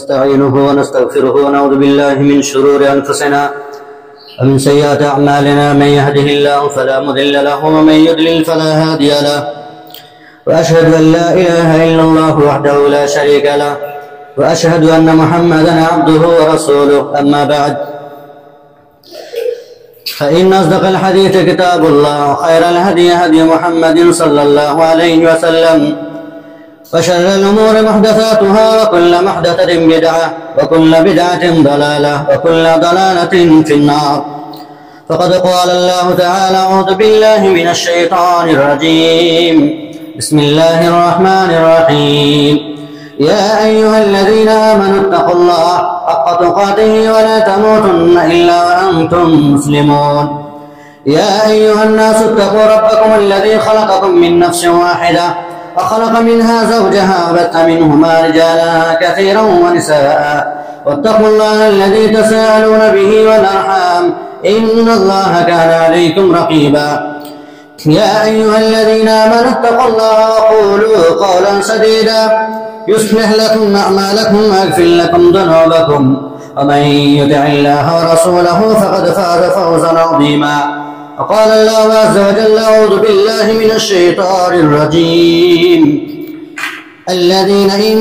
نستعينه ونستغفره ونعوذ بالله من شرور أنفسنا ومن سيئات أعمالنا. من يهده الله فلا مضل له ومن يضلل فلا هادي له. وأشهد أن لا إله إلا الله وحده لا شريك له وأشهد أن محمدا عبده ورسوله. أما بعد، فإن أصدق الحديث كتاب الله وخير الهدي هدي محمد صلى الله عليه وسلم وشر الأمور محدثاتها وكل محدثة بدعة وكل بدعة ضلالة وكل ضلالة في النار. فقد قال الله تعالى: أعوذ بالله من الشيطان الرجيم. بسم الله الرحمن الرحيم. يا أيها الذين آمنوا اتقوا الله حق تقاته ولا تموتن إلا وأنتم مسلمون. يا أيها الناس اتقوا ربكم الذي خلقكم من نفس واحدة وخلق منها زوجها وبث منهما رجالا كثيرا ونساء واتقوا الله الذي تساءلون به والأرحام إن الله كان عليكم رقيبا. يا أيها الذين آمنوا اتقوا الله وقولوا قولا سديدا يصلح لكم أعمالكم ويغفر لكم ذنوبكم ومن يطع الله ورسوله فقد فاز فوزا عظيما. وقال الله عز وجل: أعوذ بالله من الشيطان الرجيم. الذين إن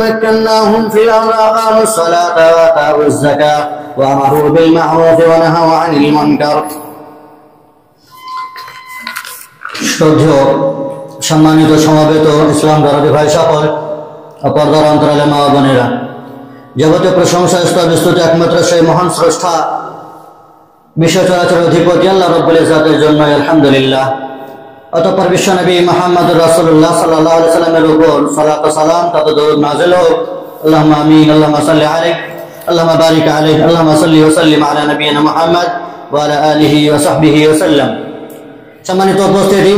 مكناهم في الأرض أقاموا الصلاة وآتوا الزكاة وأمروا بالمعروف ونهوا عن المنكر. শ্রদ্ধেয় সম্মানিত সমাবেত ইসলাম দরদি ভাই সকল ও পর্দার অন্তরালে মা বোনেরা, যাবতীয় প্রশংসা স্তবিস্তুত একমাত্র সেই মহান স্রষ্টা বিশ্ব চরাচর অধিপতি আল্লাহ রাব্বুল ইজ্জাতের জন্য আলহামদুলিল্লাহ। অতঃপর বিশ্বনবী মুহাম্মদুর রাসূলুল্লাহ সাল্লাল্লাহু আলাইহি সাল্লামের উপর সালাত ও সালাম তথা দরুদ নাযিল হোক। আল্লাহুম্মা আমিন। আল্লাহুম্মা সাল্লি আলাইহি আল্লাহুম্মা বারিক আলাইহি আল্লাহুম্মা সাল্লি ওয়া সাল্লিম আলা নাবিয়িনা মুহাম্মদ ওয়া আলা আলিহি ওয়া সাহবিহি ওয়া সাল্লাম। সম্মানিত উপস্থিতি,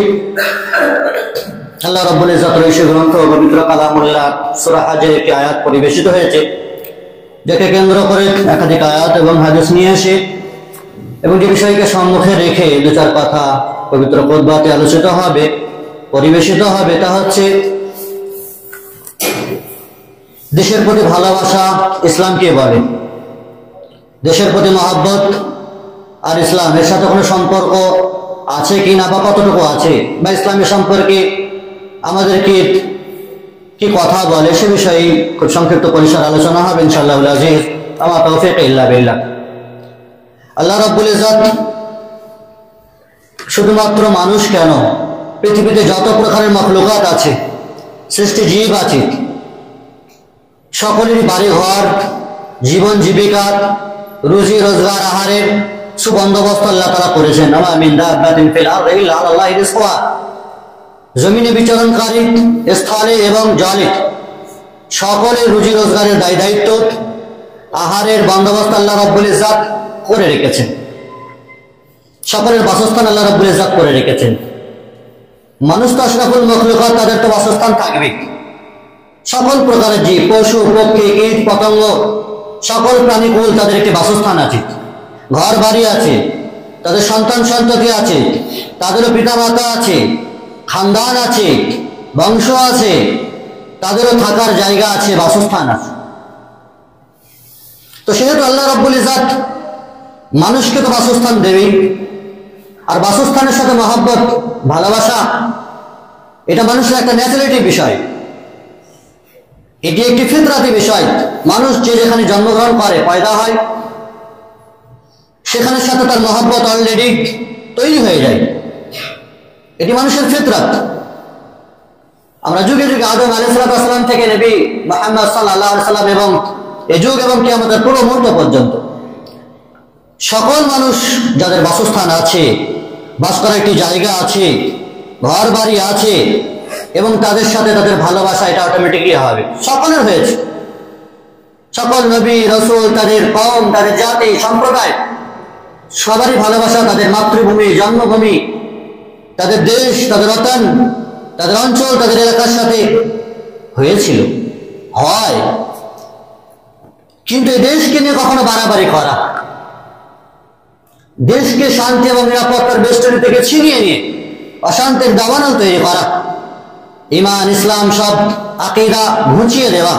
আল্লাহ রাব্বুল ইজ্জাতের ঐশী গ্রন্থ পবিত্র কালামুল্লাহ সূরা হজের একটি আয়াত পরিবেশিত হয়েছে, যাকে কেন্দ্র করে একাধিক আয়াত এবং হাদিস নিয়ে এসে এবং যে বিষয়কে সম্মুখে রেখে দু চার কথা পবিত্র খুতবাতে আলোচিত হবে, পরিবেশিত হবে, তা হচ্ছে দেশের প্রতি ভালোবাসা ইসলামকে বলে। দেশের প্রতি মহব্বত আর ইসলাম এর সাথে কোনো সম্পর্ক আছে কি না, বা কতটুকু আছে, বা ইসলামের সম্পর্কে আমাদেরকে কি কথা বলে সে বিষয়ে খুব সংক্ষিপ্ত পরিসর আলোচনা হবে ইনশাআল্লাহুল আজিজ। আমা তাওফীক ইল্লা বিল্লাহ। আল্লাহ রাব্বুল ইজ্জত শুধুমাত্র মানুষ কেন, পৃথিবীতে যত প্রকারের মখলুকাত আছে, সৃষ্টি জীব আছে, সকলেরই বাড়ি ঘর, জীবন জীবিকার, রুজি রোজগার, আহারের সুবন্দোবস্ত আল্লাহ তাআলা করেছেন। আমা মিন দাব্বাতিন ফিল আরদি ইল্লা আলাল্লাহি রিজকুহা। জমিনে বিচরণকারী, স্থলে এবং জলে সকলের রুজি রোজগারের দায় দায়িত্ব, আহারের বন্দোবস্ত আল্লাহ রাব্বুল ইজ্জত করে রেখেছেন। সকলের বাসস্থান আল্লাহ রাব্বুল ইজ্জত করে রেখেছেন। মানুষ তো আশরাফুল মখলুকাত, তাদের তো বাসস্থান থাকবে। সকল প্রকারের জীব, পশু পক্ষী, কীট পতঙ্গ, সকল প্রাণীকুল তাদের একটি বাসস্থান আছে, ঘর বাড়ি আছে, তাদের সন্তান সন্ততি আছে, তাদেরও পিতা মাতা আছে, খানদান আছে, বংশ আছে, তাদেরও থাকার জায়গা আছে, বাসস্থান আছে। তো সেহেতু আল্লাহ রাব্বুল ইজ্জত মানুষকে তো বাসস্থান দেবেই, আর বাসস্থানের সাথে মহব্বত, ভালোবাসা, এটা মানুষের একটা ন্যাচারালিটি বিষয়, এটি একটি ফিতরাতি বিষয়। মানুষ যে যেখানে জন্মগ্রহণ করে, পয়দা হয়, সেখানের সাথে তার মহব্বত অলরেডি তৈরি হয়ে যায়। এটি মানুষের ফিতরাত। আমরা যুগে যুগে আদম আলাইহিস সালাম থেকে নবী মুহাম্মদ সাল্লাল্লাহু আলাইহি সাল্লাম এবং এ যুগ এবং কিয়ামতের পুরো মুহূর্ত পর্যন্ত সকল মানুষ যাদের বাসস্থান আছে, বাস করার একটি জায়গা আছে, ঘর বাড়ি আছে, এবং তাদের সাথে তাদের ভালোবাসা এটা অটোমেটিকলি হবে, সকলের হয়েছে। সকল নবী রাসূল, তাদের কওম, তাদের জাতি, সম্প্রদায়, সবারই ভালোবাসা তাদের মাতৃভূমি, জন্মভূমি, তাদের দেশ, তাদের ওয়াতান, তাদের অঞ্চল, তাদের এলাকার সাথে হয়েছিল, হয়। কিন্তু এই দেশকে নিয়ে কখনো বাড়াবাড়ি করা, দেশকে শান্তি এবং নিরাপত্তার বেষ্টনী থেকে ছিনিয়ে নিয়ে অশান্তির দাবানল তৈরি করা, ঈমান ইসলাম সব আকীদা ঘুচিয়ে দেওয়া,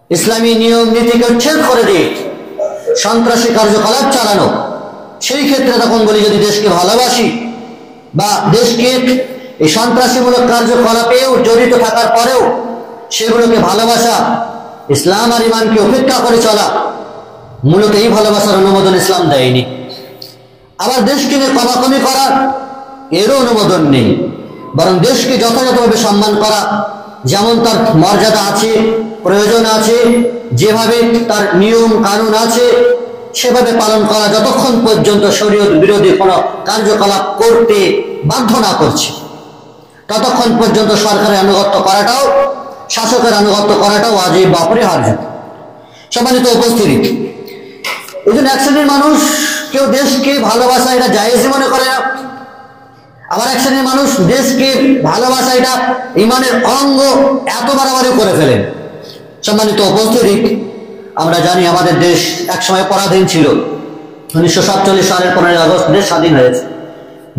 ইসলামী নিয়ম নীতিকে উচ্ছেদ করে দিয়ে সন্ত্রাসী কার্যকলাপ চালানো, সেই ক্ষেত্রে তখন বলি যদি দেশকে ভালোবাসি বা দেশকে এই সন্ত্রাসীমূলক কার্যকলাপেও জড়িত থাকার পরেও সেগুলোকে ভালোবাসা, ইসলাম আর ইমানকে উপেক্ষা করে চলা, মূলত এই ভালোবাসার অনুমোদন ইসলাম দেয়নি। আবার দেশকে নিয়ে কমাকমি করা, এরও অনুমোদন নেই। বরং দেশকে যথাযথভাবে সম্মান করা, যেমন তার মর্যাদা আছে, প্রয়োজন আছে, যেভাবে তার নিয়ম কানুন আছে সেভাবে পালন করা, যতক্ষণ পর্যন্ত শরীয়ত বিরোধী কোনো কার্যকলাপ করতে বাধ্য না করছে ততক্ষণ পর্যন্ত সরকারের আনুগত্য করাটাও, শাসকের আনুগত্য করাটাও ওয়াজিব বা অপরিহার্য। সম্মানিত উপস্থিতি, এই জন্য এক শ্রেণীর মানুষ কেউ দেশকে ভালোবাসা এটা জায়েজই মনে করে না, আবার এক শ্রেণীর মানুষ দেশকে ভালোবাসা এটা ইমানের অঙ্গ এত বাড়াবাড়ি করে ফেলেন। সম্মানিত উপস্থিতি, আমরা জানি আমাদের দেশ একসময় পরাধীন ছিল। 1947 সালের 15 আগস্ট দেশ স্বাধীন হয়েছে।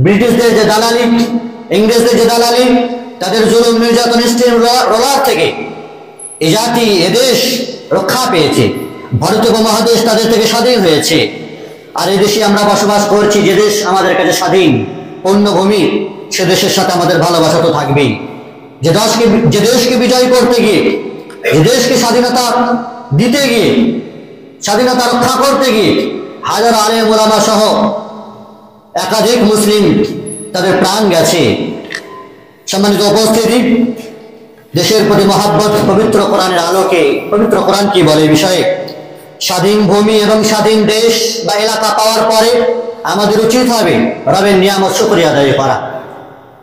ব্রিটিশদের যে দালালি, ইংরেজদের যে দালালি, তাদের জুলুম নির্যাতন স্টিম রোলার থেকে এই জাতি, এদেশ রক্ষা পেয়েছে। ভারতীয় উপমহাদেশ তাদের থেকে স্বাধীন হয়েছে। আর এই দেশে আমরা বসবাস করছি, যে দেশ আমাদের কাছে স্বাধীন পূর্ণভূমি, সে দেশের সাথে আমাদের ভালোবাসা তো থাকবেই। যে দেশকে বিজয় করতে গিয়ে, যে দেশকে স্বাধীনতা দিতে গিয়ে, স্বাধীনতা রক্ষা করতে গিয়ে হাজার আলেম ওলামা সহ একাধিক মুসলিম তাদের প্রাণ গেছে। সম্মানিত উপস্থিতি, দেশের প্রতি মহাব্বত পবিত্র কোরআনের আলোকে, পবিত্র কোরআন কি বলে এই বিষয়ে? স্বাধীন ভূমি এবং স্বাধীন দেশ বা এলাকা পাওয়ার পরে আমাদের উচিত হবে রবের নিয়ামত শুকরিয়া আদায় করা।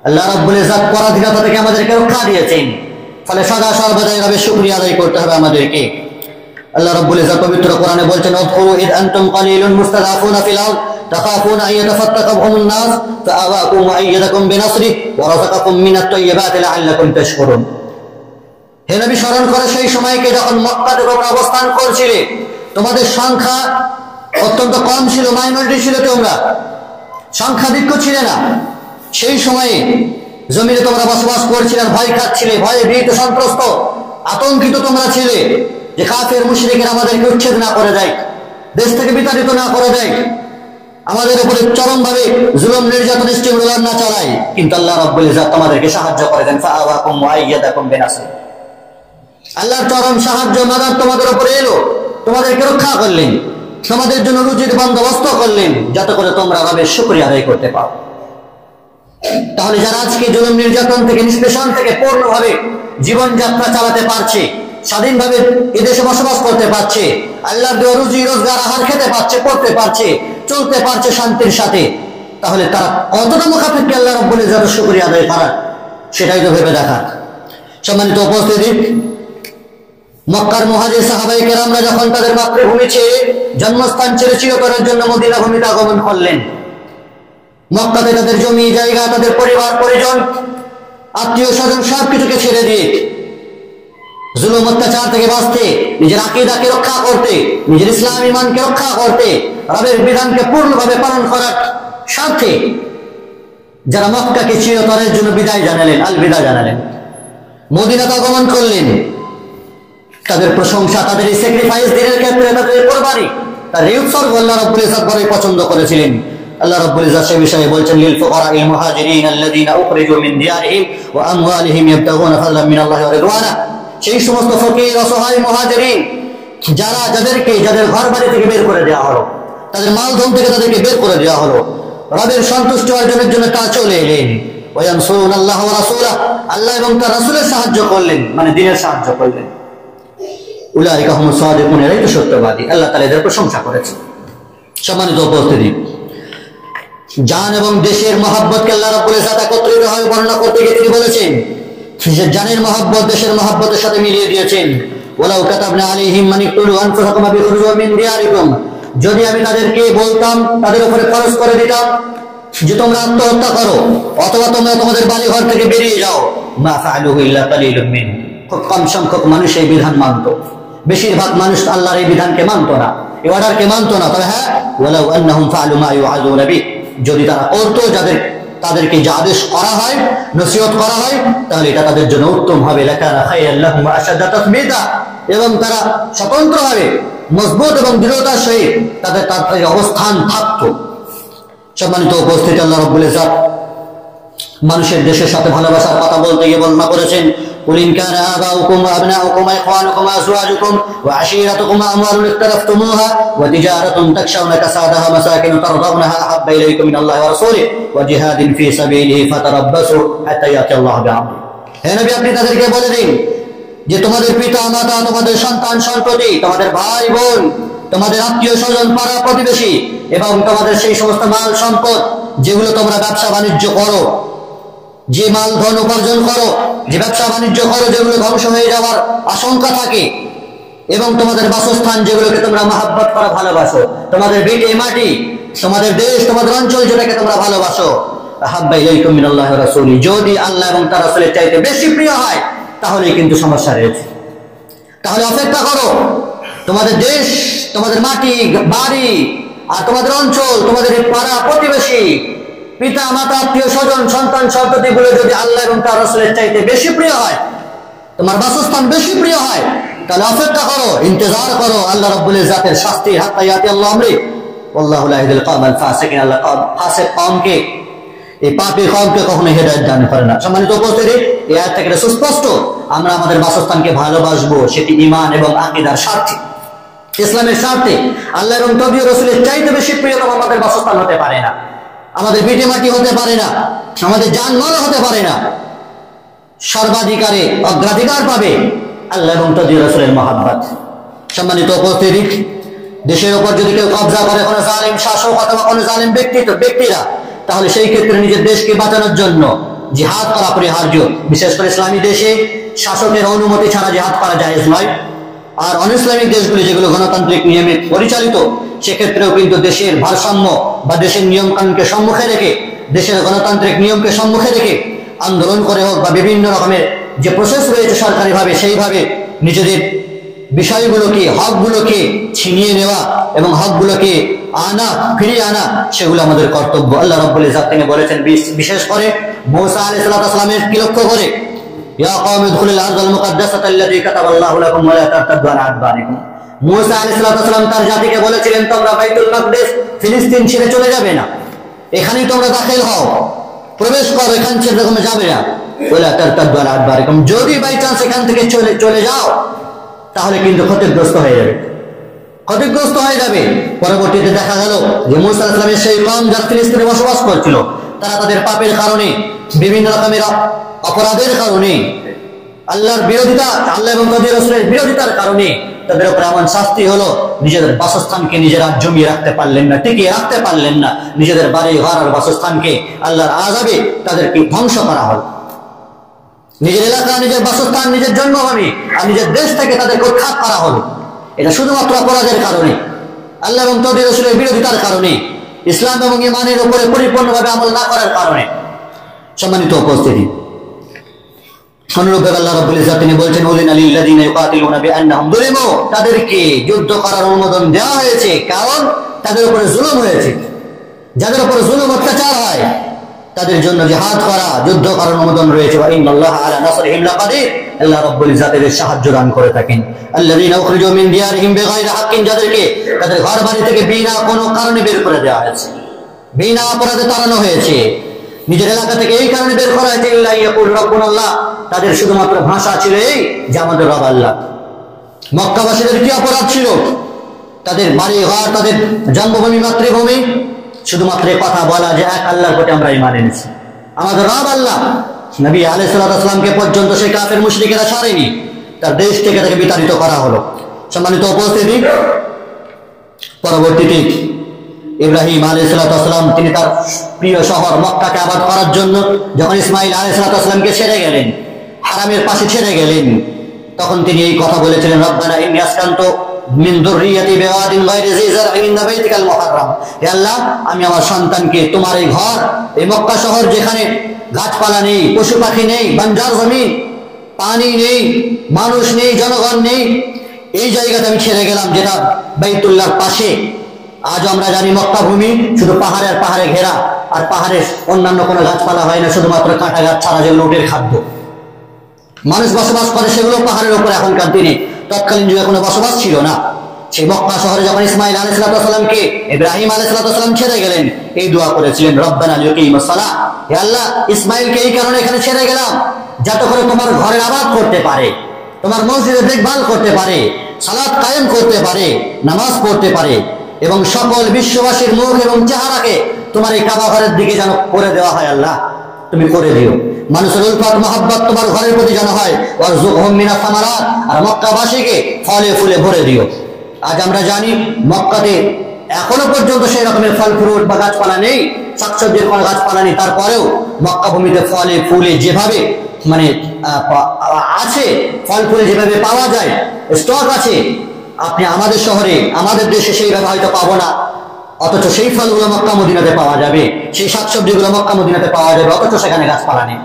আল্লাহ রাব্বুল ইজ্জত পরাধীনতা থেকে আমাদেরকে রক্ষা দিয়েছেন, ফলে সদা সর্বদাই রবের শুকরিয়া আদায় করতে হবে আমাদেরকে। আল্লাহ রাব্বুল ইজ্জত পবিত্র কোরআনে বলছেন, উযকুরু ইদ আনতুম কালিলুন মুস্তাদাফুনা ফিল আরদ তাখাফুনা আন ইয়াতাফাত্তাকাকুমুন নাস ফাআওয়াকুম ওয়া আইয়াদাকুম বিনাসরিহি ওয়া রাযাকাকুম মিনাত তাইয়্যিবাতি লাআল্লাকুম তাশকুরুন। হে নবী, স্মরণ করে সেই সময়কে যখন মক্কাতে তোমরা অবস্থান করছিলে, তোমাদের সংখ্যা অত্যন্ত কম ছিল, মাইনরিটি ছিল, তোমরা সংখ্যাধিক্য ছিলে না। সেই সময়ে জমিনে তোমরা বসবাস করছিলে, ভয় খাচ্ছিলে, ভয়ে ভীত সন্ত্রস্ত আতঙ্কিত তোমরা ছিলে যে কাফের মুশরিকেরা আমাদেরকে উচ্ছেদ না করে দেয়, দেশ থেকে বিতাড়িত না করে দেয়, আমাদের উপরে চরমভাবে জুলুম নির্যাতন স্টিম রোলার না চালায়। কিন্তু আল্লাহ রাব্বুল ইজ্জত তোমাদেরকে সাহায্য করে দেন, ফাআওয়াকুম ওয়া আইয়াদাকুম বিনাসরিহি। আল্লাহর চরম সাহায্য মাদার তোমাদের উপরে এলো, তোমাদেরকে রক্ষা করলেন, তোমাদের জন্য রুজির বন্দোবস্ত করলেন, যাতে করে তোমরা রবের শুকরিয়া আদায় করতে পারো। তাহলে যারা আজকে জুলুম নির্যাতন থেকে, নিষ্পেষণ থেকে পূর্ণভাবে জীবনযাত্রা চালাতে পারছে, স্বাধীনভাবে এদেশে বসবাস করতে পারছে, আল্লাহর দেওয়া রুজি রোজগার আহার খেতে পারছে, পড়তে পারছে, চলতে পারছে শান্তির সাথে, তাহলে তারা কতটা মুখাপেক্ষি আল্লাহ রাব্বুল ইজ্জতের শুকরিয়া আদায় করার, সেটাই তো ভেবে দেখা। সম্মানিত উপস্থিতি, মক্কার মুহাজির সাহাবায়ে কেরামরা যখন তাদের মাতৃভূমি ছেড়ে, জন্মস্থান ছেড়ে চিরতরের জন্য মদিনা ভূমিতে আগমন করলেন, মক্কাতে তাদের জমি জায়গা, তাদের পরিবার পরিজন, আত্মীয় স্বজন সবকিছুকে ছেড়ে দিয়ে জুলুম অত্যাচার থেকে বাঁচতে, নিজের আকীদাকে রক্ষা করতে, নিজের ইসলাম ঈমানকে রক্ষা করতে, রবের বিধানকে পূর্ণভাবে পালন করার স্বার্থে যারা মক্কাকে চিরতরের জন্য বিদায় জানালেন, আল বিদায় জানালেন, মদিনাতে আগমন করলেন, তাদের প্রশংসা, তাদের এই স্যাক্রিফাইস দিনের ক্ষেত্রে, তাদের কোরবানি, তার এই উৎসর্গ আল্লাহ রাব্বুল ইজ্জত বড়ই পছন্দ করেছিলেন। আল্লাহ রাব্বুল ইজ্জত সে বিষয়ে বলছেন, লিল ফুকারাইল মুহাজিরিন আল্লাযীনা উখরিজু মিন দিয়ারিহিম ওয়া আমওয়ালিহিম ইবতাগুনা ফাদলান মিনাল্লাহি ওয়া রিদওয়ানা। সেই সমস্ত ফকির অসহায় মুহাজিরিন যাদের ঘর বাড়ি থেকে বের করে দেওয়া হলো, তাদের মালধন থেকে তাদেরকে বের করে দেওয়া হলো, রবের সন্তুষ্টি অর্জনের জন্য তারা চলে এলেন। ওয়া ইয়ানসুরুনাল্লাহ ওয়া রাসূলাহু, আল্লাহ এবং তার রাসূলের সাহায্য করলেন, মানে দ্বীনের সাহায্য করলেন। উলাইকা হুমুস সাদিকুন, এরাই তো সত্যবাদী। আল্লাহ তাআলা এদের প্রশংসা করেছেন। সম্মানিত উপস্থিতি, জান এবং দেশের মহব্বতকে আল্লাহ রাব্বুল ইজ্জত একত্রিত হয়ে বর্ণনা করতে গিয়ে তিনি বলেছেন, জানের মহব্বত দেশের মহব্বতের সাথে মিলিয়ে দিয়েছেন। ওয়ালাউ কাতাবনা আলাইহিম মান ইকতুলু আনফুসাকুম বিখুরুজি মিন দিয়ারিকুম, যদি আমি তাদেরকে বলতাম, তাদের উপরে ফরজ করে দিতাম যে তোমরা আত্মহত্যা করো অথবা তোমরা তোমাদের বাড়ি ঘর থেকে বেরিয়ে যাও, মা ফাআলুহু ইল্লা কালিলুম মিনহুম, খুব কম সংখ্যক মানুষ এই বিধান মানত, বেশিরভাগ মানুষ আল্লাহর এই বিধানকে মানত না, এই অর্ডারকে মানত না। তবে হ্যাঁ, ওয়ালাউ আন্নাহুম ফাআলু মা ইউআযুনা বিহি, যদি তারা করতো তাদেরকে যে আদেশ করা হয়, নসিহত করা হয়, তাহলে এটা তাদের জন্য উত্তম হবে। লাকানা খায়রান লাহুম ওয়া আশাদ্দা তাসবীতা, এবং তারা স্বতন্ত্রভাবে মজবুত এবং দৃঢ়তার সহিত তাদের অবস্থান থাকতো। সম্মানিত উপস্থিতি, আল্লাহ রাব্বুল ইজ্জত মানুষের দেশের সাথে ভালোবাসার কথা বলতে গিয়ে বর্ণনা করেছেন, قل إن كان آباؤكم وأبناؤكم وإخوانكم وأزواجكم وعشيرتكم وأموال اقترفتموها وتجارة تخشون كسادها ومساكن ترضونها أحب إليكم من الله ورسوله وجهاد في سبيله فتربصوا حتى يأتي الله بأمره। হে নবী, আপনি তাদেরকে বলে দিন যে তোমাদের পিতা মাতা, তোমাদের সন্তান সন্ততি, তোমাদের ভাই বোন, তোমাদের আত্মীয় স্বজন, পাড়া প্রতিবেশী এবং তোমাদের সেই সমস্ত মাল সম্পদ যেগুলো তোমরা ব্যবসা বাণিজ্য করো, যে মাল ধন উপার্জন করো, যে ব্যবসা বাণিজ্য করো যেগুলো ধ্বংস হয়ে যাওয়ার আশঙ্কা থাকে, এবং তোমাদের বাসস্থান যেগুলোকে তোমরা মহাব্বত করা ভালোবাসো, তোমাদের ভিটে মাটি, তোমাদের দেশ, তোমাদের অঞ্চল যেটাকে তোমরা ভালোবাসো, আহাব্বা ইলাইকুম মিনাল্লাহি ওয়া রাসূলিহি, যদি আল্লাহ এবং তার রাসূলের চাইতে বেশি প্রিয় হয় তাহলে কিন্তু সমস্যা রয়েছে। তাহলে অপেক্ষা করো, তোমাদের দেশ, তোমাদের মাটি বাড়ি আর তোমাদের অঞ্চল, তোমাদের পাড়া প্রতিবেশী, পিতা মাতা, আত্মীয় স্বজন, সন্তান সন্ততি গুলো যদি আল্লাহ এবং তার রাসূলের চাইতে বেশি প্রিয় হয়, তোমার বাসস্থান বেশি প্রিয় হয়, তাহলে অপেক্ষা করো, ইন্তজার করো আল্লাহ রাব্বুল ইজ্জতের শাস্তি, হাত্তা ইয়াতি আল্লাহু আমরি ওয়াল্লাহু লা ইয়াহদিল কওমাল ফাসিকিন। আল্লাহ ফাসিক কওমকে, এই পাপী কওমকে কখনো হেদায়েত দান করে না। সম্মানিত উপস্থিতি, এই আয়াত থেকে সুস্পষ্ট আমরা আমাদের বাসস্থানকে ভালোবাসবো, সেটি ঈমান এবং আকীদার স্বার্থে, ইসলামের স্বার্থে। আল্লাহ এবং নবী রাসূলের চাইতে বেশি প্রিয়তম আমাদের বাসস্থান হতে পারে না, আমাদের ভিটে মাটি হতে পারে না, আমাদের জানমাল হতে পারে না। সর্বাধিকারে অগ্রাধিকার পাবে আল্লাহ এবং তার রাসূলের মহব্বত। সম্মানিত উপস্থিতি, দেশের উপর যদি কেউ কবজা করে কোনো জালিম শাসক অথবা কোনো জালিম ব্যক্তিরা, তাহলে সেই ক্ষেত্রে নিজের দেশকে বাঁচানোর জন্য জিহাদ করা অপরিহার্য। বিশেষ করে ইসলামী দেশে শাসকের অনুমতি ছাড়া জিহাদ করা জায়েজ নয়। আর অন ইসলামিক দেশগুলি যেগুলো গণতান্ত্রিক নিয়মে পরিচালিত, সেক্ষেত্রেও কিন্তু দেশের ভারসাম্য বা দেশের নিয়মকানুনকে সম্মুখে রেখে, দেশের গণতান্ত্রিক নিয়মকে সম্মুখে রেখে আন্দোলন করে হোক বা বিভিন্ন রকমের যে প্রসেস রয়েছে সরকারিভাবে, সেইভাবে নিজেদের বিষয়গুলোকে, হকগুলোকে ছিনিয়ে নেওয়া এবং হকগুলোকে ফিরিয়ে আনা, সেগুলো আমাদের কর্তব্য। আল্লাহ রাব্বুল ইজ্জত তিনি বলেছেন, বিশেষ করে মূসা আলাইহিস সালামের কি লক্ষ্য করে, ইয়া কওমি উদখুলুল আরদাল মুকাদ্দাসাতা আল্লাতী কাতাবাল্লাহু লাকুম ওয়া লা তারতাদ্দু আলা আদবারিকুম। মূসা আলাইহিস সালাম তার জাতিকে বলেছিলেন, তোমরা বাইতুল মাকদিস ফিলিস্তিন ছেড়ে চলে যাবে না, এখানেই তোমরা দাখিল হও, প্রবেশ করো, এখান ছেড়ে তোমরা যাবে না। ওয়া লা তারতাদ্দু আলা আদবারিকুম, যদি বাই চান্স এখান থেকে চলে যাও তাহলে কিন্তু ক্ষতিগ্রস্ত হয়ে যাবে। পরবর্তীতে দেখা গেল যে মূসা আলাইহিস সালামের সেই কওম যারা ফিলিস্তিনে বসবাস করছিল, তারা তাদের পাপের কারণে, বিভিন্ন রকমের অপরাধের কারণে, আল্লাহর বিরোধিতা, আল্লাহ এবং নবী রাসূলের বিরোধিতার কারণে তাদের উপর এমন শাস্তি হলো, নিজেদের বাসস্থানকে নিজেরা জমিয়ে রাখতে পারলেন না, টিকিয়ে রাখতে পারলেন না, নিজেদের বাড়ি ঘর আর বাসস্থানকে আল্লাহর আযাবে তাদেরকে ধ্বংস করা হলো। নিজের এলাকা, নিজের বাসস্থান, নিজের জন্মভূমি আর নিজের দেশ থেকে তাদেরকে উৎখাত করা হলো। এটা শুধুমাত্র অপরাধের কারণে, আল্লাহ এবং নবী রাসূলের বিরোধিতার কারণে, ইসলাম এবং ঈমানের উপরে পরিপূর্ণভাবে আমল না করার কারণে। সম্মানিত উপস্থিতি, অনুরূপভাবে আল্লাহ রাব্বুল ইজ্জত তিনি বলছেন, উযিনা লিল্লাযিনা ইউকাতিলুনা বিআন্নাহুম যুলিমু, তাদেরকে যুদ্ধ করার অনুমোদন দেওয়া হয়েছে কারণ তাদের উপরে জুলুম হয়েছে। যাদের উপরে জুলুম অত্যাচার হয় তাদের জন্য জিহাদ করা, যুদ্ধ করার অনুমোদন রয়েছে। ওয়া ইন্নাল্লাহা আলা নাসরিহিম লাকাদির, আল্লাহ রাব্বুল ইজ্জত এদের সাহায্য দান করে থাকেন। আল্লাযিনা উখরিজু মিন দিয়ারিহিম বিগাইরি হাক্কিন, যাদেরকে তাদের ঘর বাড়ি থেকে বিনা কোনো কারণে বের করে দেওয়া হয়েছে, বিনা অপরাধে তাড়ানো হয়েছে, নিজের এলাকা থেকে এই কারণে বের করা হয়েছে, ইল্লা ইয়াকুল রাব্বুনাল্লাহ, তাদের শুধুমাত্র ভাষা ছিল এই যে আমাদের রব আল্লাহ। মক্কাবাসীদের কি অপরাধ ছিল? তাদের বাড়ি ঘর, তাদের জন্মভূমি, মাতৃভূমি, শুধুমাত্র কথা বলা যে এক আল্লাহর প্রতি আমরা ঈমান এনেছি, আমাদের রব আল্লাহ। নবী আলাইহিস সালামকে পর্যন্ত সেই কাফের মুশরিকেরা ছাড়েনি, তার দেশ থেকে তাকে বিতাড়িত করা হলো। সম্মানিত উপস্থিতি, পরবর্তীতে ইব্রাহিম আলাইহিস সালাম তিনি তার প্রিয় শহর মক্কাকে আবাদ করার জন্য যখন ইসমাঈল আলাইহিস সালামকে ছেড়ে গেলেন, হারামের পাশে ছেড়ে গেলেন, তখন তিনি এই কথা বলেছিলেন, রব্বানা ইন্নী আসকানতু মিন যুররিয়াতি বিওয়াদিন গায়রি যী যারইন ইনদা বাইতিকাল মুহাররাম, হে আল্লাহ, আমি আমার সন্তানকে তোমার এই ঘর, এই মক্কা শহর যেখানে গাছপালা নেই, পশু পাখি নেই, বাঞ্জার জমি, পানি নেই, মানুষ নেই, জনগণ নেই, এই জায়গাটা আমি ছেড়ে গেলাম যেটা বাইতুল্লাহর পাশে। আজ আমরা জানি মক্কা ভূমি শুধু পাহাড়ে ঘেরা, আর পাহাড়ে অন্যান্য কোনো গাছপালা হয় না, শুধুমাত্র কাঁটা গাছ ছাড়া, যেগুলো উটের খাদ্য। মানুষ বসবাস করে সেগুলো পাহাড়ের উপরে এখনকার দিনে, তৎকালীন যুগে কোনো বসবাস ছিল না। সেই মক্কা শহরে যখন ইসমাইল আলাইহিসসালামকে ইব্রাহিম আলাইহিসসালাম ছেড়ে গেলেন, এই দোয়া করেছিলেন, রব্বানা লিউকিমুস সালাহ, হে আল্লাহ ইসমাইলকে এই কারণে এখানে ছেড়ে গেলাম যাতে করে তোমার ঘরের আবাদ করতে পারে, তোমার মসজিদের দেখভাল করতে পারে, সালাত কায়েম করতে পারে, নামাজ পড়তে পারে, এবং সকল বিশ্ববাসীর মুখ এবং চেহারাকে তোমার এই কাবা ঘরের দিকে যেন করে দেওয়া হয়। আল্লাহ তুমি করে দিও, মানুষের উলফাত মহব্বত তোমার ঘরের প্রতি যেন হয়। ওয়ারযুকহুম মিনাস সামারাত, আর মক্কাবাসীকে ফলে ফুলে ভরে দিও। আজ আমরা জানি মক্কাতে এখনো পর্যন্ত সেই রকমের ফল ফ্রুট বা গাছপালা নেই, শাকসবজির কোনো গাছপালা নেই, তারপরেও মক্কা ভূমিতে ফলে ফুলে যেভাবে মানে আছে, ফল ফুলে যেভাবে পাওয়া যায়, স্টক আছে, আপনি আমাদের শহরে আমাদের দেশে সেইভাবে হয়তো পাবো না, অথচ সেই ফলগুলো মক্কা মদিনাতে পাওয়া যাবে, সেই শাকসবজিগুলো মক্কা মদিনাতে পাওয়া যাবে, অথচ সেখানে গাছপালা নেই।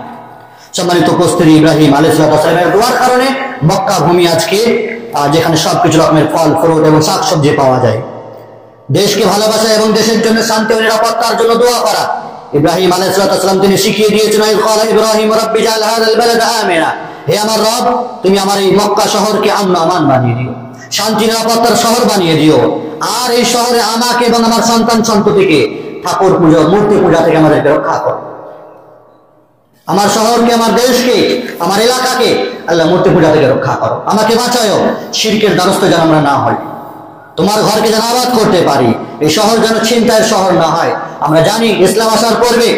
সম্মানিত উপস্থিতি, ইব্রাহিম আলাইহিসসালামের দোয়ার কারণে মক্কা ভূমি আজকে যেখানে সবকিছু রকমের ফল ফ্রুট এবং শাকসবজি পাওয়া যায়। দেশকে ভালোবাসা এবং দেশের জন্য শান্তি ও নিরাপত্তার জন্য দোয়া করা ইব্রাহিম আলাইহিসসালাম তিনি শিখিয়ে দিয়েছেন, ইব্রাহিম রাব্বি জাআল হাযাল বালাদা আমিনা, হে আমার রব তুমি আমার এই মক্কা শহরকে আমন আমান বানিয়ে দিও, শান্তি নিরাপত্তার শহর বানিয়ে দিও, আর এই শহরে আমাকে এবং আমার সন্তান সন্ততিকে ঠাকুর পূজা মূর্তি পূজা থেকে আমাদেরকে রক্ষা করো। আমার শহরকে, আমার দেশকে, আমার এলাকাকে আল্লাহ মূর্তি পূজা থেকে রক্ষা করো, আমাকে বাঁচাও, শিরকের দ্বারস্থ যেন আমরা না হই, তোমার ঘরকে যেন আবাদ করতে পারি, এই শহর যেন ছিনতাইয়ের শহর না হয়। আমরা জানি ইসলাম আসার পূর্বে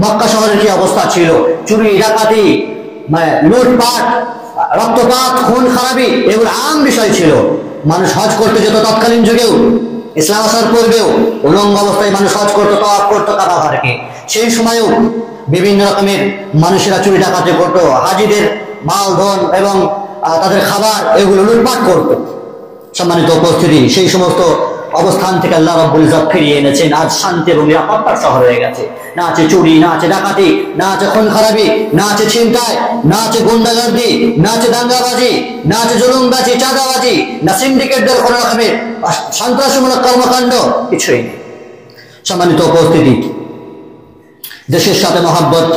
মক্কা শহরের কি অবস্থা ছিল, চুরি ডাকাতি, লুটপাট, রক্তপাত, খুন খারাপি এগুলো আম বিষয় ছিল। মানুষ হজ করতে যেত তৎকালীন যুগেও, ইসলাম আসার পূর্বেও উলঙ্গ অবস্থায় মানুষ হজ করতো, তওয়াফ করতো কাবা ঘরকে। সেই সময়েও বিভিন্ন রকমের মানুষেরা চুরি ডাকাতি করতো, হাজিদের মাল ধন এবং তাদের খাবার এগুলো লুটপাট করতো। সম্মানিত উপস্থিতি, সেই সমস্ত অবস্থান থেকে আল্লাহ রাব্বুল ইজ্জত ফিরিয়ে এনেছেন, আজ শান্তি এবং নিরাপত্তার শহর হয়ে গেছে। না আছে চুরি, না আছে ডাকাতি, না আছে খুন খারাপি, না আছে ছিনতাই, না আছে গুন্ডাগর্দি, না আছে দাঙ্গাবাজি, না আছে জুলুমবাজি, চাঁদাবাজি, না সিন্ডিকেটদের কোনো রকমের সন্ত্রাসমূলক কর্মকাণ্ড, কিছুই নেই। সম্মানিত উপস্থিতি, দেশের সাথে মহব্বত,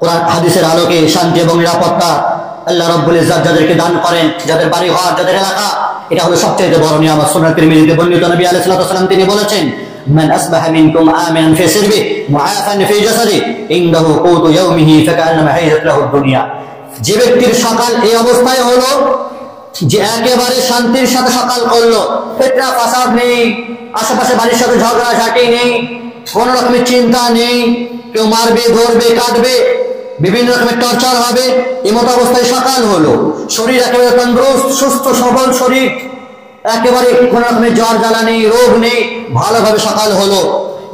কোরআন হাদিসের আলোকে শান্তি এবং নিরাপত্তা আল্লাহ রাব্বুল ইজ্জত যাদেরকে দান করেন, যাদের বাড়ি ঘর, যাদের এলাকা, এটা হলো সবচেয়ে বড় নিয়ামত। সুনান তিরমিজিতে বর্ণিত নবী আলাইহিস সালাম তিনি বলেছেন, মান আসবাহা মিনকুম আমিনান ফি সিরবিহি মুআফান ফি জাসাদি ইনদাহু কুতু ইয়াওমিহি ফাকান্নামা হাইয়াত লাহু দুনিয়া। যে ব্যক্তির সকাল এই অবস্থায় হলো যে একেবারে শান্তির সাথে সকাল করলো, ফিতনা ফাসাদ নেই, আশেপাশে বাড়ির সাথে ঝগড়া ঝাঁটি নেই, কোন রকমের চিন্তা নেই, কেউ মারবে, ধরবে, কাটবে, বিভিন্ন রকমের টর্চার হবে, এমত অবস্থায় সকাল হলো, শরীর একেবারে তন্দ্রুস্ত, সুস্থ সবল শরীর, একেবারে কোন রকমের জ্বর জ্বালা নেই, রোগ নেই, ভালোভাবে সকাল হলো,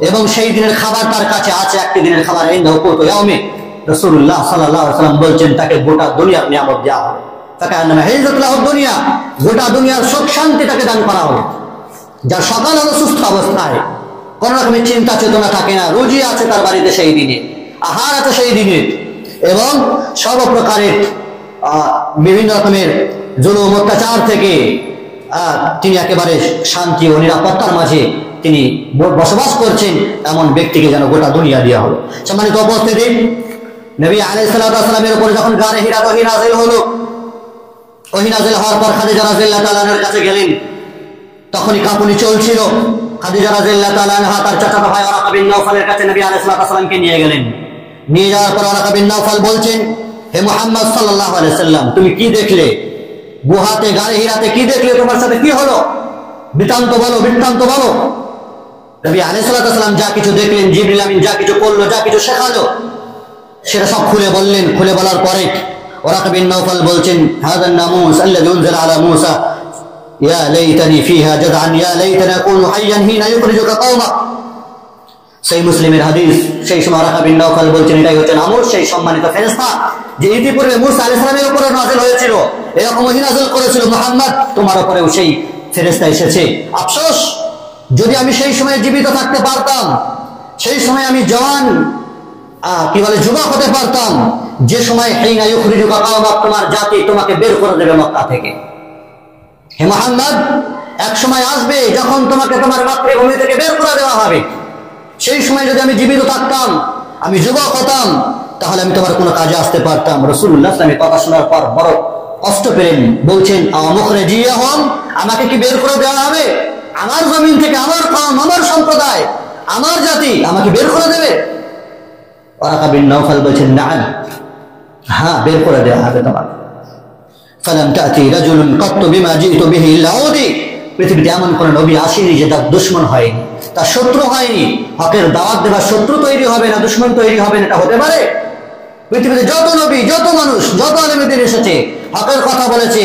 এবং সেই দিনের খাবার তার কাছে আছে, একটি দিনের খাবার রাসূলুল্লাহ সাল্লাল্লাহু আলাইহি ওয়াসাল্লাম বলছেন তাকে গোটা দুনিয়ার নিয়ামত দেওয়া হবে, তাকে দুনিয়া, গোটা দুনিয়ার সুখ শান্তি তাকে দান করা হবে। যার সকাল হলো সুস্থ অবস্থায়, কোন রকমের চিন্তা চেতনা থাকে না, রুজি আছে তার বাড়িতে সেই দিনে, আহার আছে সেই দিনে, এবং সর্বপ্রকারের বিভিন্ন রকমের জুলুম অত্যাচার থেকে তিনি একেবারে শান্তি ও নিরাপত্তার মাঝে তিনি বসবাস করছেন, এমন ব্যক্তিকে যেন গোটা দুনিয়া দেওয়া হলো। সম্মানিত উপস্থিতি, নবী আলাইহিস সালামের উপর যখন গারে হিরা ওহী নাযিল হলো, ওহী নাযিল হওয়ার পর খাদিজা রাদিয়াল্লাহু তাআলা আনহার কাছে গেলেন, তখনই কাঁপুনি চলছিল। খাদিজা রাদিয়াল্লাহু তাআলা আনহা তার চাচাতো ভাই ওয়ারাকা বিন নাওফালের কাছে নবী আলাইহিস সালামকে নিয়ে গেলেন। নিয়ে যাওয়ার পর ওয়ারাকা বিন নাওফাল বলছেন, হে মুহাম্মদ সাল্লাল্লাহু আলাইহি সাল্লাম, তুমি কি দেখলে? গুহাতে, গারে হিরাতে কি দেখলে? তোমার সাথে কি হলো? বৃত্তান্ত বলো, বৃত্তান্ত বলো। নবী আলাইহিস সালাম যা কিছু দেখলেন, জিবরিল আমিন যা কিছু করলো, যা কিছু শেখালো, সেটা সব খুলে বললেন। খুলে বলার পরে ওয়ারাকা বিন নাওফাল বলছেন, হাযা নামুস আল্লাযী উনজিলা আলা মূসা ইয়া লাইতানি ফিহা জাযআন ইয়া লাইতানি আকুনু হাইয়ান হিনা ইউখরিজুকা কওমা। সেই মুসলিমের হাদিস। সেই সময় ওয়ারাকা বিন নাওফাল বলছেন, এটাই হচ্ছে নামুস, সেই সম্মানিত ফেরেশতা যে ইতিপূর্বে মূসা আলাইহিস সালামের উপরে নাযিল হয়েছিল, এরকম ওহী নাযিল করেছিল মুহাম্মদ, তোমার উপরেও সেই ফেরেশতা এসেছে। আফসোস, যদি আমি সেই সময় জীবিত থাকতে পারতাম, সেই সময় আমি জওয়ান কি বলে যুবক হতে পারতাম, যে সময় হিনা ইউখরিজুকা কওমা, তোমার জাতি তোমাকে বের করে দেবে মক্কা থেকে। হে মুহাম্মদ, এক সময় আসবে যখন তোমাকে তোমার মাতৃভূমি থেকে বের করে দেওয়া হবে। সেই সময় যদি আমি জীবিত থাকতাম, আমি যুবক হতাম, তাহলে আমি তোমার কোনো কাজে আসতে পারতাম। রাসূলুল্লাহ সাল্লাল্লাহু আলাইহি ওয়াসাল্লামের কথা শোনার পর বড় অস্ত্র পেলেন, বলছেন মুখরিজিয়াহুম, আমাকে কি বের করে দেওয়া হবে? আমার জমিন থেকে, আমার কওম, আমার সম্প্রদায়, আমার জাতি আমাকে বের করে দেবে? ওয়ারাকা বিন নাওফাল বলছেন নাআম, হ্যাঁ বের করে দেওয়া হবে তোমাকে। ফালাম তাতি রাজুলুন কাত্তু বিমা জিতু বিহি ইল্লা উদি, পৃথিবীতে এমন কোন নবী আসেনি যে তার দুশমন হয়নি, তার শত্রু হয়নি। হকের দাওয়াত দেবার শত্রু তৈরি হবে না, দুশমন তৈরি হবে না, এটা হতে পারে? পৃথিবীতে যত নবী, যত মানুষ, যত আলেমদের এসেছে, হকের কথা বলেছে,